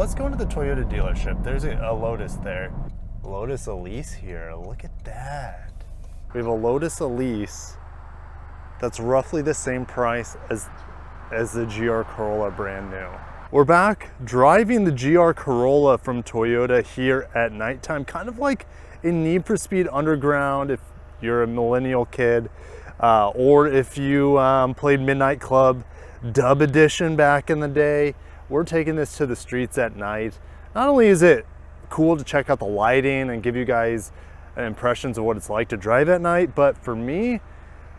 let's go into the Toyota dealership. There's a Lotus there. Lotus Elise here, look at that. We have a Lotus Elise that's roughly the same price as the GR Corolla brand new. We're back driving the GR Corolla from Toyota here at nighttime, kind of like a Need for Speed Underground if you're a millennial kid, or if you played Midnight Club Dub Edition back in the day. We're taking this to the streets at night. Not only is it cool to check out the lighting and give you guys impressions of what it's like to drive at night, but for me,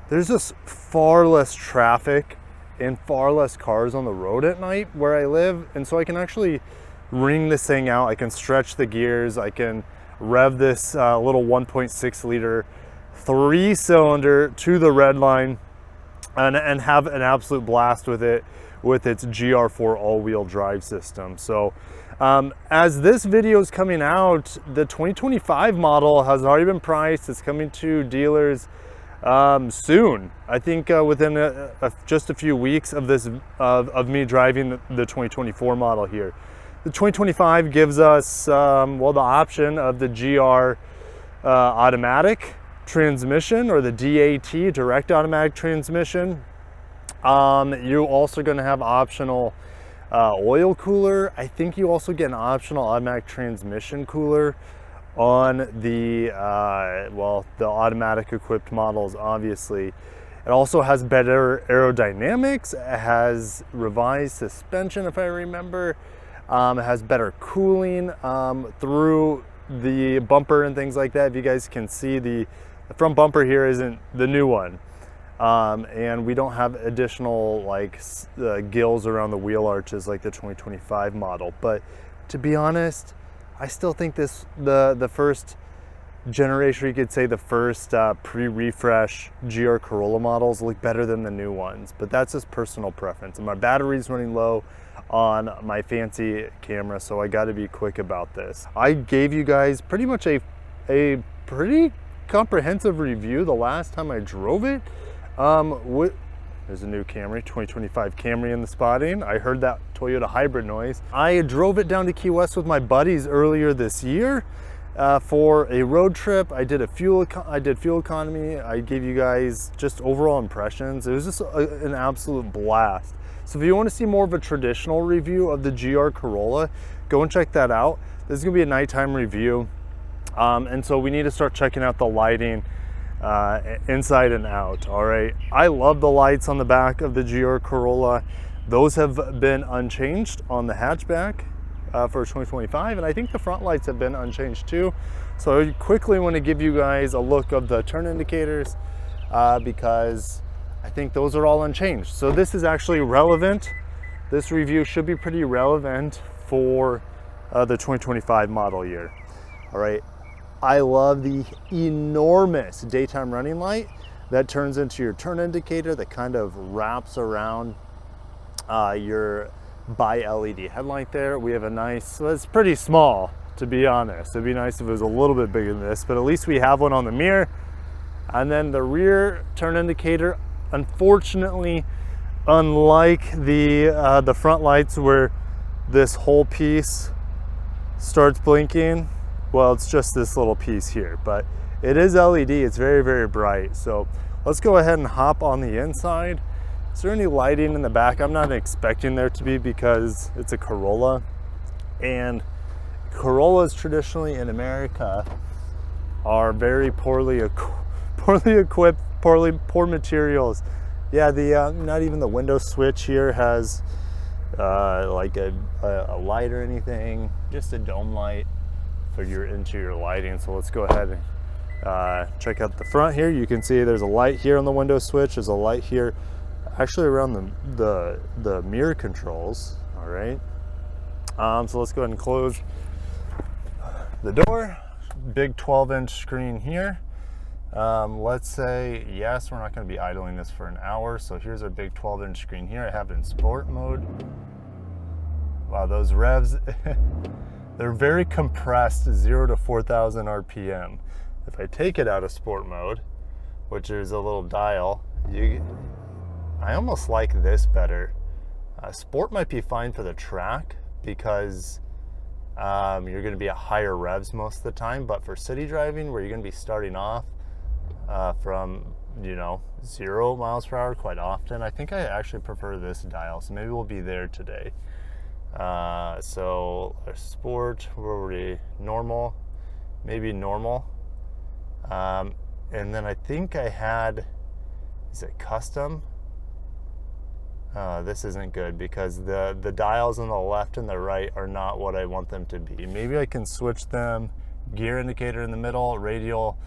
there's just far less traffic and far less cars on the road at night where I live, and so I can actually ring this thing out. I can stretch the gears, I can rev this little 1.6 liter 3-cylinder to the red line and have an absolute blast with it, with its GR4 all-wheel drive system. So as this video is coming out, the 2025 model has already been priced. It's coming to dealers soon. I think within just a few weeks of this of me driving the 2024 model here. The 2025 gives us well, the option of the GR automatic transmission, or the DAT, direct automatic transmission. You're also going to have optional oil cooler. I think you also get an optional automatic transmission cooler on the well, the automatic equipped models. Obviously, it also has better aerodynamics. It has revised suspension, if I remember. It has better cooling through the bumper and things like that. If you guys can see, the front bumper here isn't the new one. And we don't have additional like gills around the wheel arches like the 2025 model. But to be honest, I still think the first generation, you could say the first pre-refresh GR Corolla models look better than the new ones. But that's just personal preference. And my battery's running low on my fancy camera, so I got to be quick about this. I gave you guys pretty much a pretty comprehensive review the last time I drove it. There's a new Camry, 2025 Camry in the spotting. I heard that Toyota hybrid noise. I drove it down to Key West with my buddies earlier this year for a road trip. I did fuel economy. I gave you guys just overall impressions. It was just an absolute blast. So if you want to see more of a traditional review of the GR Corolla, go and check that out. This is gonna be a nighttime review. And so we need to start checking out the lighting inside and out. All right, I love the lights on the back of the GR Corolla. Those have been unchanged on the hatchback for 2025, and I think the front lights have been unchanged too. So I quickly want to give you guys a look of the turn indicators because I think those are all unchanged. So this is actually relevant. This review should be pretty relevant for the 2025 model year. All right, I love the enormous daytime running light that turns into your turn indicator, that kind of wraps around your bi-LED headlight there. We have a nice, well, it's pretty small, to be honest. It'd be nice if it was a little bit bigger than this, but at least we have one on the mirror. And then the rear turn indicator, unfortunately, unlike the front lights where this whole piece starts blinking, well, it's just this little piece here, but it is LED. It's very, very bright. So let's go ahead and hop on the inside. Is there any lighting in the back? I'm not expecting there to be because it's a Corolla, and Corollas traditionally in America are very poorly equipped, poor materials. Yeah, the not even the window switch here has like a light or anything, just a dome light for your interior lighting. So let's go ahead and check out the front here. You can see there's a light here on the window switch. There's a light here actually around the mirror controls. All right, so let's go ahead and close the door. Big 12-inch screen here. Let's say yes, we're not going to be idling this for an hour, so here's our big 12-inch screen here. I have it in sport mode. Wow, those revs they're very compressed, 0 to 4,000 RPM. If I take it out of sport mode, which is a little dial, I almost like this better. Sport might be fine for the track because you're going to be at higher revs most of the time. But for city driving, where you're going to be starting off from 0 miles per hour quite often, I think I actually prefer this dial. So maybe we'll be there today. So our sport, where were we? Normal, maybe normal. And then I think I had, is it custom? This isn't good because the dials on the left and the right are not what I want them to be. Maybe I can switch them. Gear indicator in the middle, radial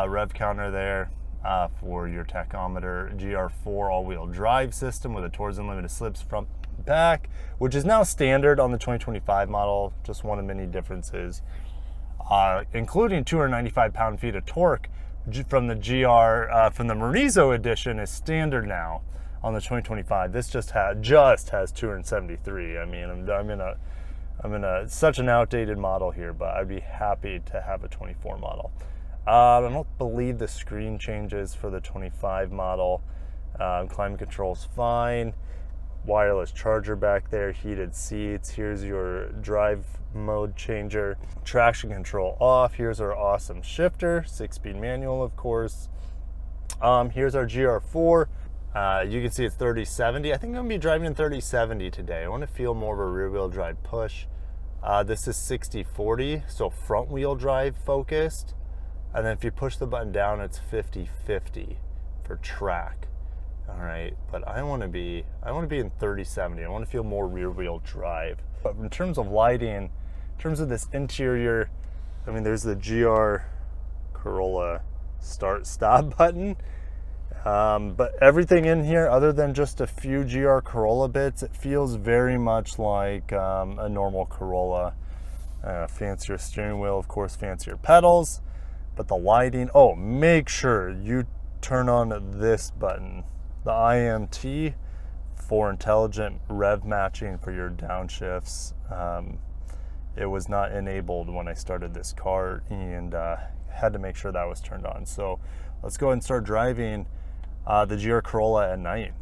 rev counter there for your tachometer. GR4 all-wheel drive system with a towards unlimited slips front and back, which is now standard on the 2025 model. Just one of many differences, including 295 pound-feet of torque from the from the Marizo edition is standard now on the 2025. This just has 273. I mean, I'm in a such an outdated model here, but I'd be happy to have a 24 model. I don't believe the screen changes for the 25 model. Climate control's fine. Wireless charger back there, heated seats. Here's your drive mode changer. Traction control off. Here's our awesome shifter, 6-speed manual, of course. Here's our GR4. You can see it's 3070. I think I'm gonna be driving in 3070 today. I want to feel more of a rear wheel drive push. This is 60/40, so front wheel drive focused. And then if you push the button down, it's 50/50 for track. All right, but I want to be in 3070. I want to feel more rear wheel drive. But in terms of lighting, in terms of this interior, I mean, there's the GR Corolla start stop button. But everything in here, other than just a few GR Corolla bits, it feels very much like a normal Corolla. Fancier steering wheel, of course, fancier pedals. But the lighting, make sure you turn on this button, the IMT, for intelligent rev matching for your downshifts. It was not enabled when I started this car, and had to make sure that was turned on. So let's go ahead and start driving the GR Corolla at night.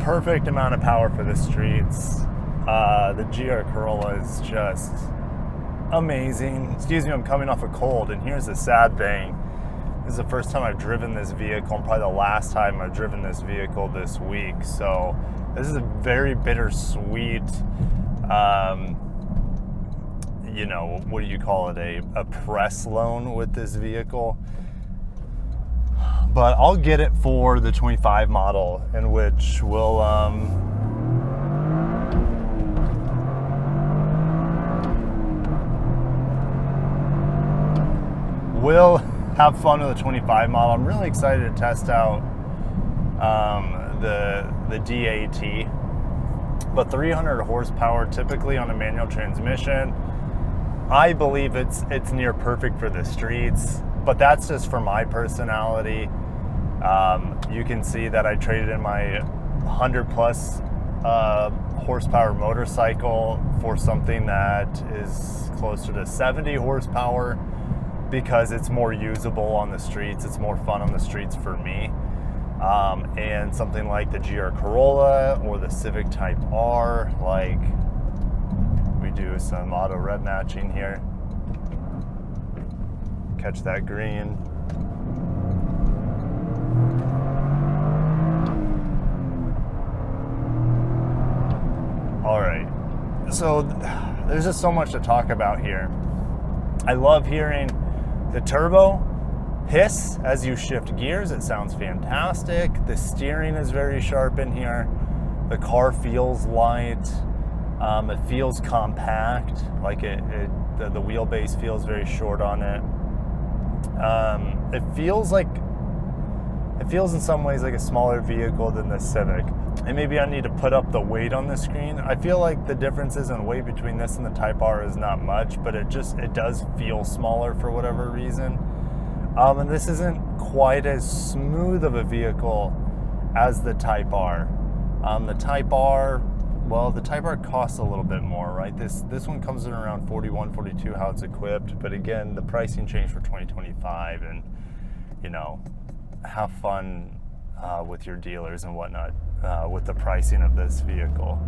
Perfect amount of power for the streets. The GR Corolla is just amazing. Excuse me, I'm coming off a cold, and here's the sad thing. This is the first time I've driven this vehicle, and probably the last time I've driven this vehicle this week. So this is a very bittersweet, what do you call it? A press loan with this vehicle. But I'll get it for the 25 model, in which we'll have fun with the 25 model. I'm really excited to test out the DAT, but 300 horsepower typically on a manual transmission. I believe it's near perfect for the streets, but that's just for my personality. You can see that I traded in my 100 plus horsepower motorcycle for something that is closer to 70 horsepower because it's more usable on the streets. It's more fun on the streets for me. And something like the GR Corolla or the Civic Type R, like we do some auto rev matching here. Catch that green. All right, so there's just so much to talk about here. I love hearing the turbo hiss as you shift gears. It sounds fantastic. The steering is very sharp in here. The car feels light. It feels compact, like the wheelbase feels very short on it. It feels in some ways like a smaller vehicle than the Civic. And maybe I need to put up the weight on the screen. I feel like the differences in weight between this and the Type R is not much, but it does feel smaller for whatever reason. And this isn't quite as smooth of a vehicle as the Type R. The Type R well, the Type R costs a little bit more, right? This one comes in around 41, 42, how it's equipped. But again, the pricing changed for 2025, and you know, have fun with your dealers and whatnot with the pricing of this vehicle.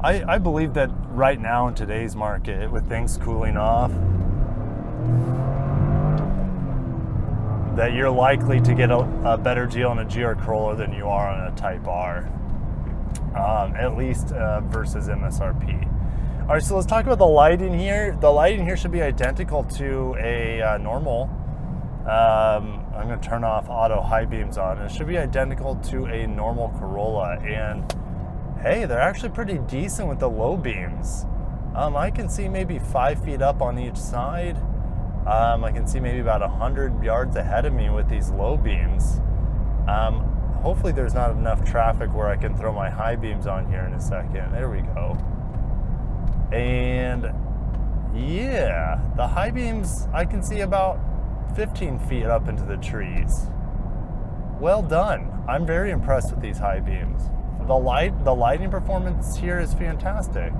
I believe that right now in today's market, with things cooling off, that you're likely to get a better deal on a GR Corolla than you are on a Type R, at least versus MSRP. All right, so let's talk about the lighting here. The lighting here should be identical to a normal. I'm going to turn off auto high beams on. It should be identical to a normal Corolla, and hey, they're actually pretty decent with the low beams. I can see maybe 5 feet up on each side. I can see maybe about 100 yards ahead of me with these low beams. Hopefully there's not enough traffic where I can throw my high beams on here in a second. There we go. And yeah, the high beams, I can see about 15 feet up into the trees. Well done. I'm very impressed with these high beams. The lighting performance here is fantastic.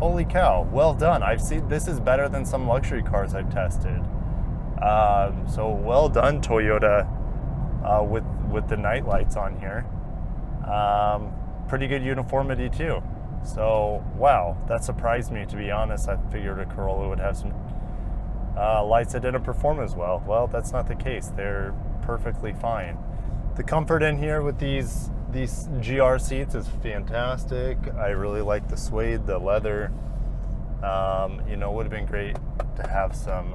Holy cow, well done. I've seen, this is better than some luxury cars I've tested. So well done, Toyota, with the night lights on here. Pretty good uniformity too. So wow, that surprised me, to be honest. I figured a Corolla would have some lights that didn't perform as well. Well, that's not the case. They're perfectly fine. The comfort in here with these GR seats is fantastic. I really like the suede, the leather. You know, it would have been great to have some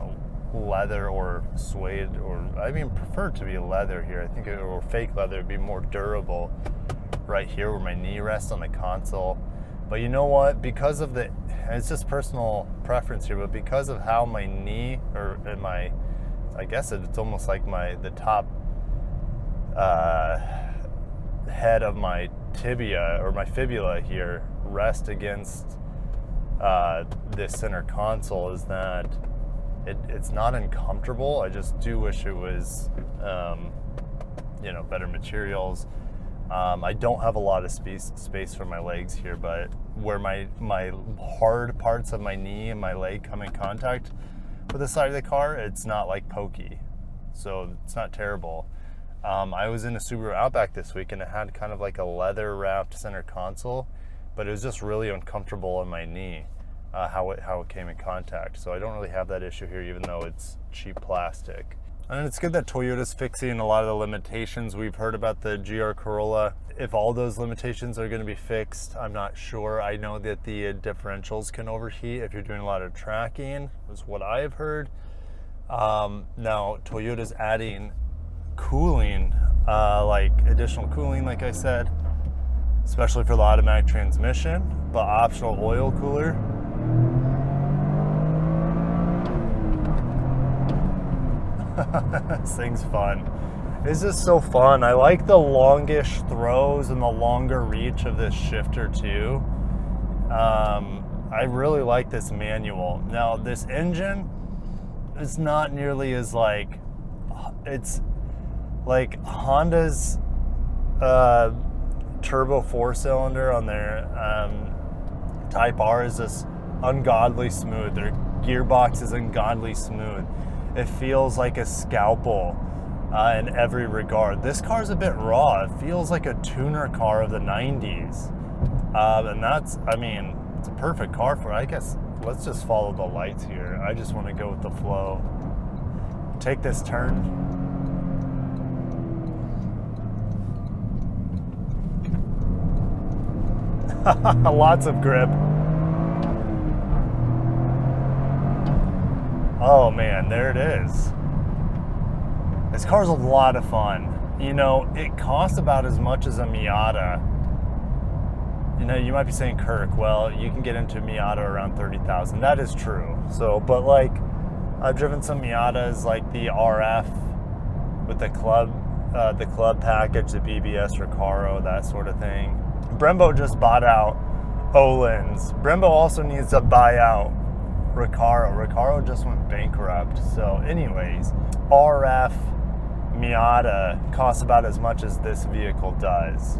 leather or suede, or I mean, prefer to be leather here. I think or fake leather would be more durable right here where my knee rests on the console. But you know what? Because of the, it's just personal preference here, but because of how my knee, or my, I guess it's almost like the top head of my tibia or my fibula here rest against this center console, is that it's not uncomfortable. I just do wish it was you know, better materials. I don't have a lot of space for my legs here, but where my hard parts of my knee and my leg come in contact with the side of the car, it's not like pokey, so it's not terrible. I was in a Subaru Outback this week, and it had kind of like a leather wrapped center console, but it was just really uncomfortable on my knee, how it came in contact. So I don't really have that issue here, even though it's cheap plastic. And it's good that Toyota's fixing a lot of the limitations we've heard about the GR Corolla. If all those limitations are going to be fixed, I'm not sure. I know that the differentials can overheat if you're doing a lot of tracking, is what I've heard. Now, Toyota's adding cooling, like additional cooling, like I said, especially for the automatic transmission, but optional oil cooler. This thing's fun. It's just so fun. I like the longish throws and the longer reach of this shifter too. I really like this manual. Now this engine is not nearly as like, it's like Honda's turbo 4-cylinder on their Type R is just ungodly smooth. Their gearbox is ungodly smooth. It feels like a scalpel in every regard. This car's a bit raw. It feels like a tuner car of the 90s. And that's, I mean, it's a perfect car for it. I guess let's just follow the lights here. I just want to go with the flow. Take this turn. Lots of grip. Oh man, there it is. This car's a lot of fun. You know, it costs about as much as a Miata. You know, you might be saying, Kirk, well, you can get into a Miata around $30,000. That is true. So, but like, I've driven some Miatas, like the RF with the club package, the BBS Recaro, that sort of thing. Brembo just bought out Öhlins. Brembo also needs to buy out Recaro. Recaro just went bankrupt. So anyways, RF Miata costs about as much as this vehicle does.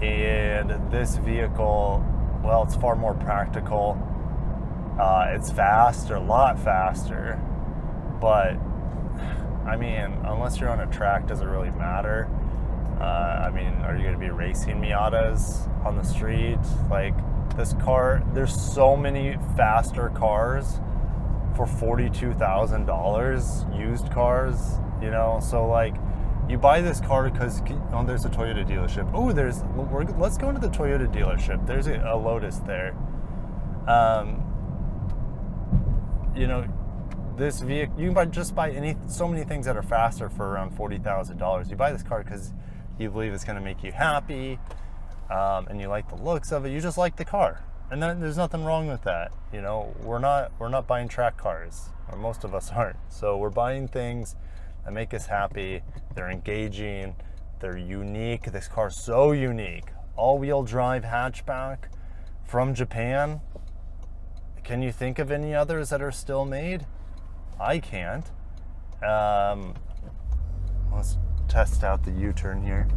And this vehicle, well, it's far more practical. It's faster, a lot faster. But, I mean, unless you're on a track, does it really matter? I mean, are you going to be racing Miatas on the street? Like, this car, there's so many faster cars for $42,000, used cars, you know? So, like, you buy this car because, oh, there's a Toyota dealership. Oh, let's go into the Toyota dealership. There's a Lotus there. You know, this vehicle, you can just buy so many things that are faster for around $40,000. You buy this car because you believe it's going to make you happy, and you like the looks of it. You just like the car, and then there's nothing wrong with that. You know, we're not buying track cars, or most of us aren't. So we're buying things that make us happy. They're engaging. They're unique. This car's so unique. All-wheel drive hatchback from Japan. Can you think of any others that are still made? I can't. Let's test out the U-turn here.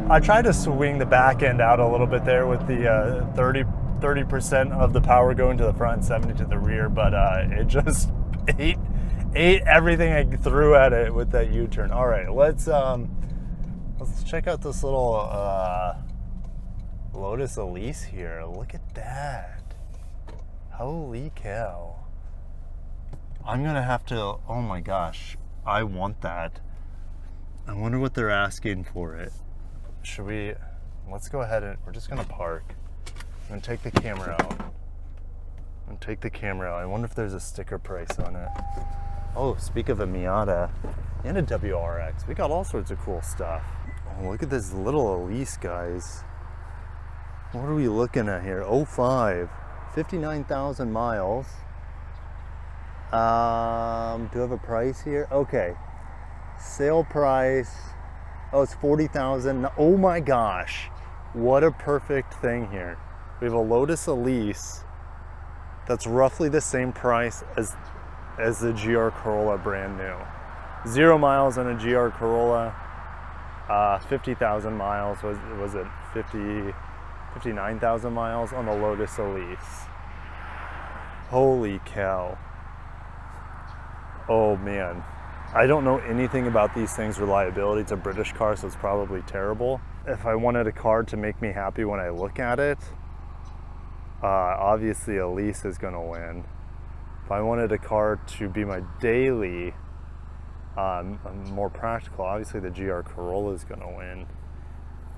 I tried to swing the back end out a little bit there with the 30% of the power going to the front and 70 to the rear, but it just ate everything I threw at it with that U-turn. All right, let's check out this little Lotus Elise here. Look at that. Holy cow. I'm gonna have to, oh my gosh, I want that. I wonder what they're asking for it. Let's go ahead and, we're just gonna park. I'm gonna take the camera out. I wonder if there's a sticker price on it. Oh, speak of a Miata and a WRX. We got all sorts of cool stuff. Oh, look at this little Elise, guys. What are we looking at here? 05, 59,000 miles. Do I have a price here? Okay. Sale price. Oh, it's 40,000. Oh my gosh. What a perfect thing here. We have a Lotus Elise that's roughly the same price as the GR Corolla brand new. 0 miles on a GR Corolla. 50,000 miles. Was it 59,000 miles on the Lotus Elise. Holy cow. Oh man. I don't know anything about these things' reliability. It's a British car, so it's probably terrible. If I wanted a car to make me happy when I look at it, obviously Elise is gonna win. If I wanted a car to be my daily, more practical, obviously the GR Corolla is gonna win.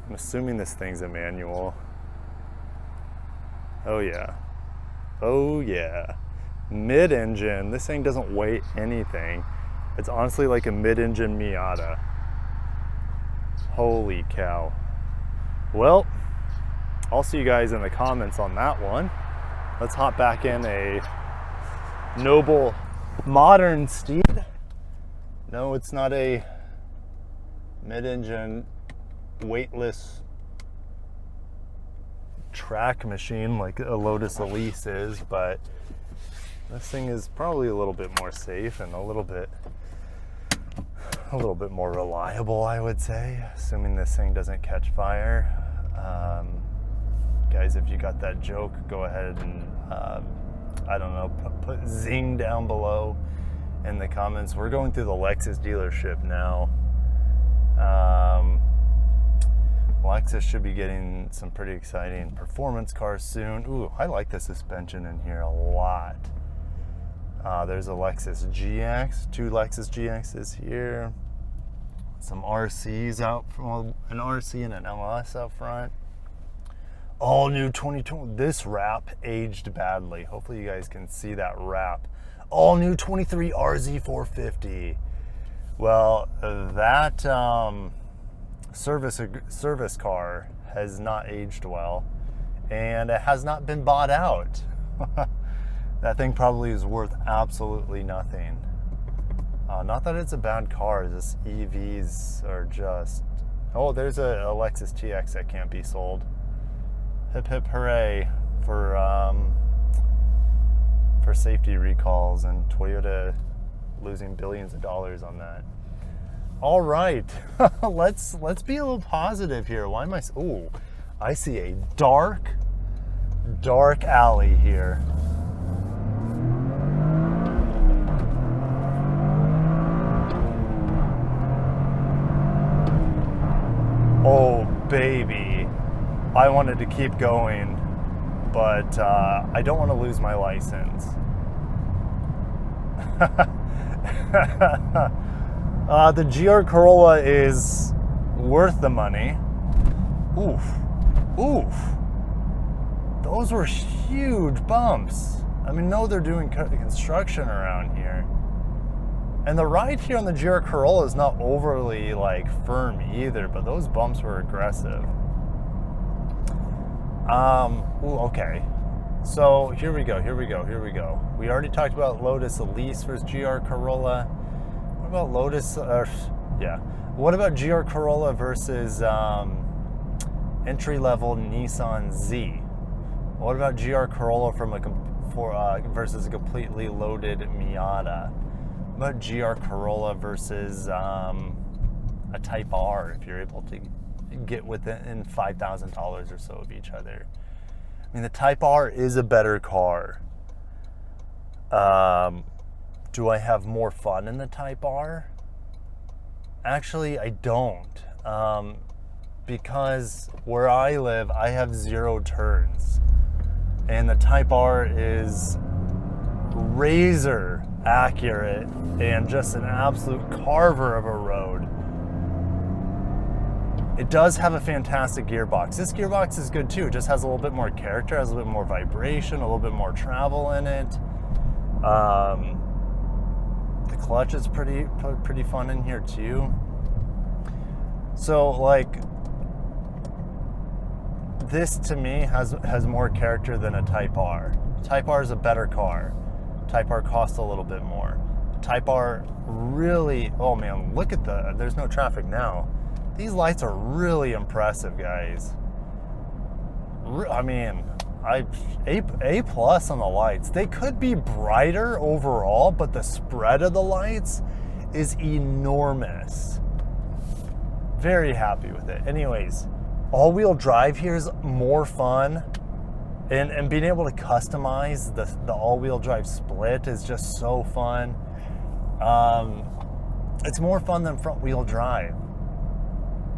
I'm assuming this thing's a manual. Oh yeah. Oh yeah. Mid-engine. This thing doesn't weigh anything. It's honestly like a mid-engine Miata. Holy cow. Well, I'll see you guys in the comments on that one. Let's hop back in a noble modern steed. No, it's not a mid-engine weightless track machine like a Lotus Elise is, but this thing is probably a little bit more safe and a little bit more reliable, I would say, assuming this thing doesn't catch fire. Guys, if you got that joke, go ahead and I don't know, put zing down below in the comments. We're going through the Lexus dealership now. Lexus should be getting some pretty exciting performance cars soon. Ooh, I like the suspension in here a lot. There's a Lexus GX, 2 Lexus GXs here. Some RCs out front, an RC and an LS out front. All new 2020. This wrap aged badly. Hopefully you guys can see that wrap. All new 23 RZ450. Well, that service car has not aged well, and it has not been bought out. That thing probably is worth absolutely nothing. Not that it's a bad car, just EVs are just... Oh, there's a Lexus TX that can't be sold. Hip hip hooray for safety recalls and Toyota losing billions of dollars on that. All right, let's be a little positive here. Why am I? Oh, I see a dark alley here. Oh baby, I wanted to keep going, but I don't want to lose my license. The GR Corolla is worth the money. Oof, oof. Those were huge bumps. I mean, no, they're doing construction around here. And the ride here on the GR Corolla is not overly like firm either, but those bumps were aggressive. Ooh, okay. So here we go. We already talked about Lotus Elise versus GR Corolla. What about What about GR Corolla versus entry-level Nissan Z? What about GR Corolla versus a completely loaded Miata? What about GR Corolla versus a Type R if you're able to get within $5,000 or so of each other? I mean, the Type R is a better car. Do I have more fun in the Type R? Actually, I don't. Because where I live, I have 0 turns. And the Type R is razor accurate and just an absolute carver of a road. It does have a fantastic gearbox. This gearbox is good too. It just has a little bit more character, has a little bit more vibration, a little bit more travel in it. The clutch is pretty fun in here too. So like, this to me has more character than a Type R. Type R is a better car. Type R costs a little bit more. Type R really, oh man, look at there's no traffic now. These lights are really impressive, guys. I mean, A plus on the lights. They could be brighter overall, but the spread of the lights is enormous. Very happy with it. Anyways, all-wheel drive here is more fun. And being able to customize the all-wheel drive split is just so fun. It's more fun than front-wheel drive.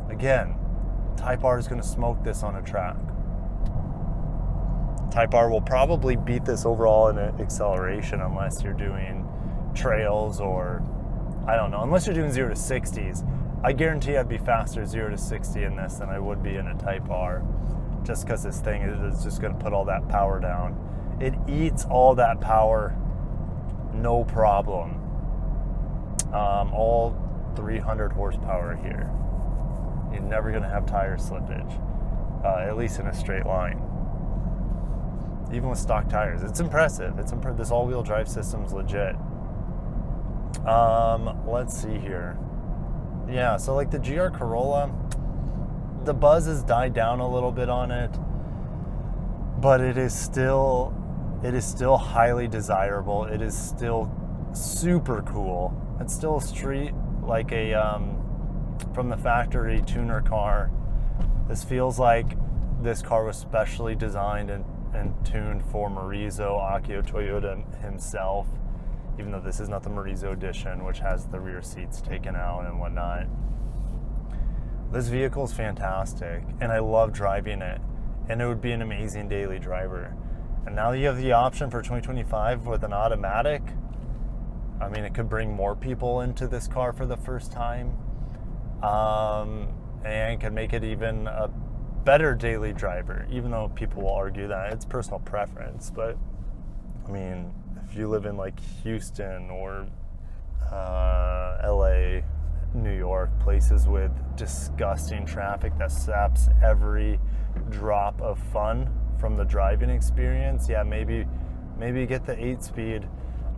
Again, Type R is going to smoke this on a track. Type R will probably beat this overall in acceleration unless you're doing trails or, I don't know, unless you're doing 0 to 60s. I guarantee I'd be faster 0 to 60 in this than I would be in a Type R, just because this thing is just going to put all that power down. It eats all that power, no problem. All 300 horsepower here. You're never going to have tire slippage, at least in a straight line. Even with stock tires, it's impressive. This all-wheel drive system's legit. Let's see here. Yeah, so like the GR Corolla, the buzz has died down a little bit on it, but it is still highly desirable. It is still super cool. It's still a street, like a from the factory tuner car. This feels like this car was specially designed and tuned for Morizo Akio Toyota himself, even though this is not the Morizo edition, which has the rear seats taken out and whatnot. This vehicle is fantastic, and I love driving it, and it would be an amazing daily driver. And now that you have the option for 2025 with an automatic, I mean, it could bring more people into this car for the first time, and can make it even a better daily driver, even though people will argue that it's personal preference. But I mean, if you live in like Houston or LA, New York, places with disgusting traffic that saps every drop of fun from the driving experience, yeah, maybe get the 8-speed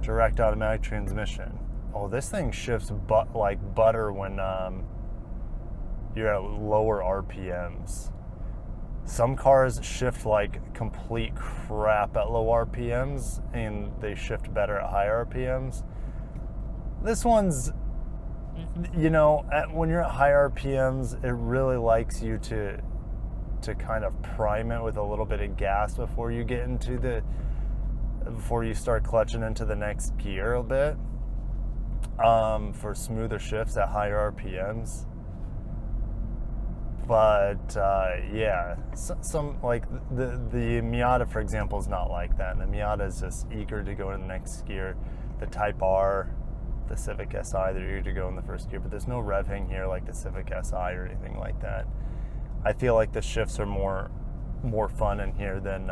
direct automatic transmission. Oh, this thing shifts like butter when you're at lower RPMs. Some cars shift like complete crap at low RPMs, and they shift better at high RPMs. This one's you know, when you're at high RPMs, it really likes you to kind of prime it with a little bit of gas before you get into before you start clutching into the next gear a bit, for smoother shifts at higher RPMs. But yeah, some like the Miata, for example, is not like that. And the Miata is just eager to go in the next gear. The Type R, the Civic Si, they're eager to go in the first gear. But there's no revving here like the Civic Si or anything like that. I feel like the shifts are more fun in here than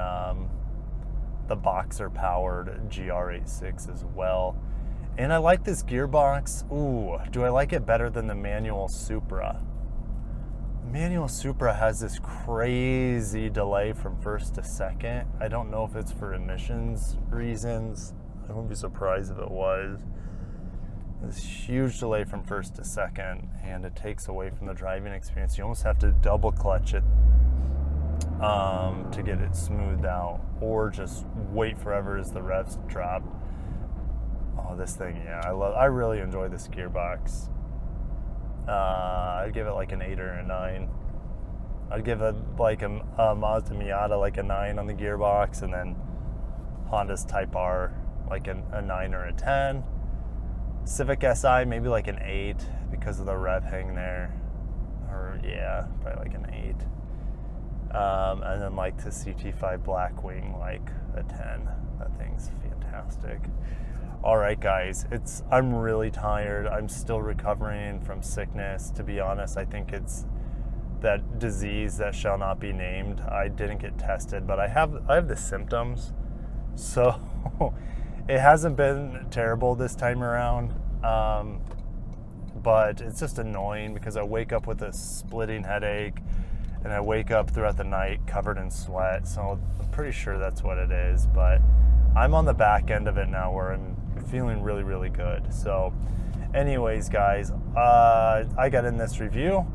the Boxer-powered GR86 as well. And I like this gearbox. Ooh, do I like it better than the manual Supra? Manual Supra has this crazy delay from first to second. I don't know if it's for emissions reasons. I wouldn't be surprised if it was. This huge delay from first to second, and it takes away from the driving experience. You almost have to double clutch it to get it smoothed out, or just wait forever as the revs drop. Oh, this thing, yeah, I really enjoy this gearbox. I'd give it like an 8 or a 9. I'd give it like a Mazda Miata like a 9 on the gearbox, and then Honda's Type R like a 9 or a 10. Civic Si maybe like an 8 because of the rev hang there, or yeah, probably like an 8. And then like the CT5 Blackwing like a 10. That thing's fantastic. All right, guys, I'm really tired. I'm still recovering from sickness. To be honest, I think it's that disease that shall not be named. I didn't get tested, but I have the symptoms, so it hasn't been terrible this time around. But it's just annoying because I wake up with a splitting headache, and I wake up throughout the night covered in sweat. So I'm pretty sure that's what it is. But I'm on the back end of it now, where I'm feeling really, really good. So anyways, guys, I got in this review.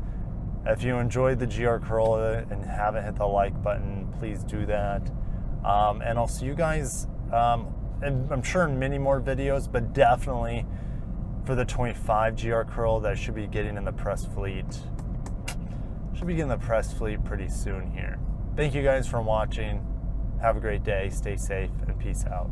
If you enjoyed the GR Corolla and haven't hit the like button, please do that. And I'll see you guys, and I'm sure in many more videos, but definitely for the 25 GR Corolla that I should be getting in the press fleet. Should be getting the press fleet pretty soon here. Thank you guys for watching. Have a great day, stay safe, and peace out.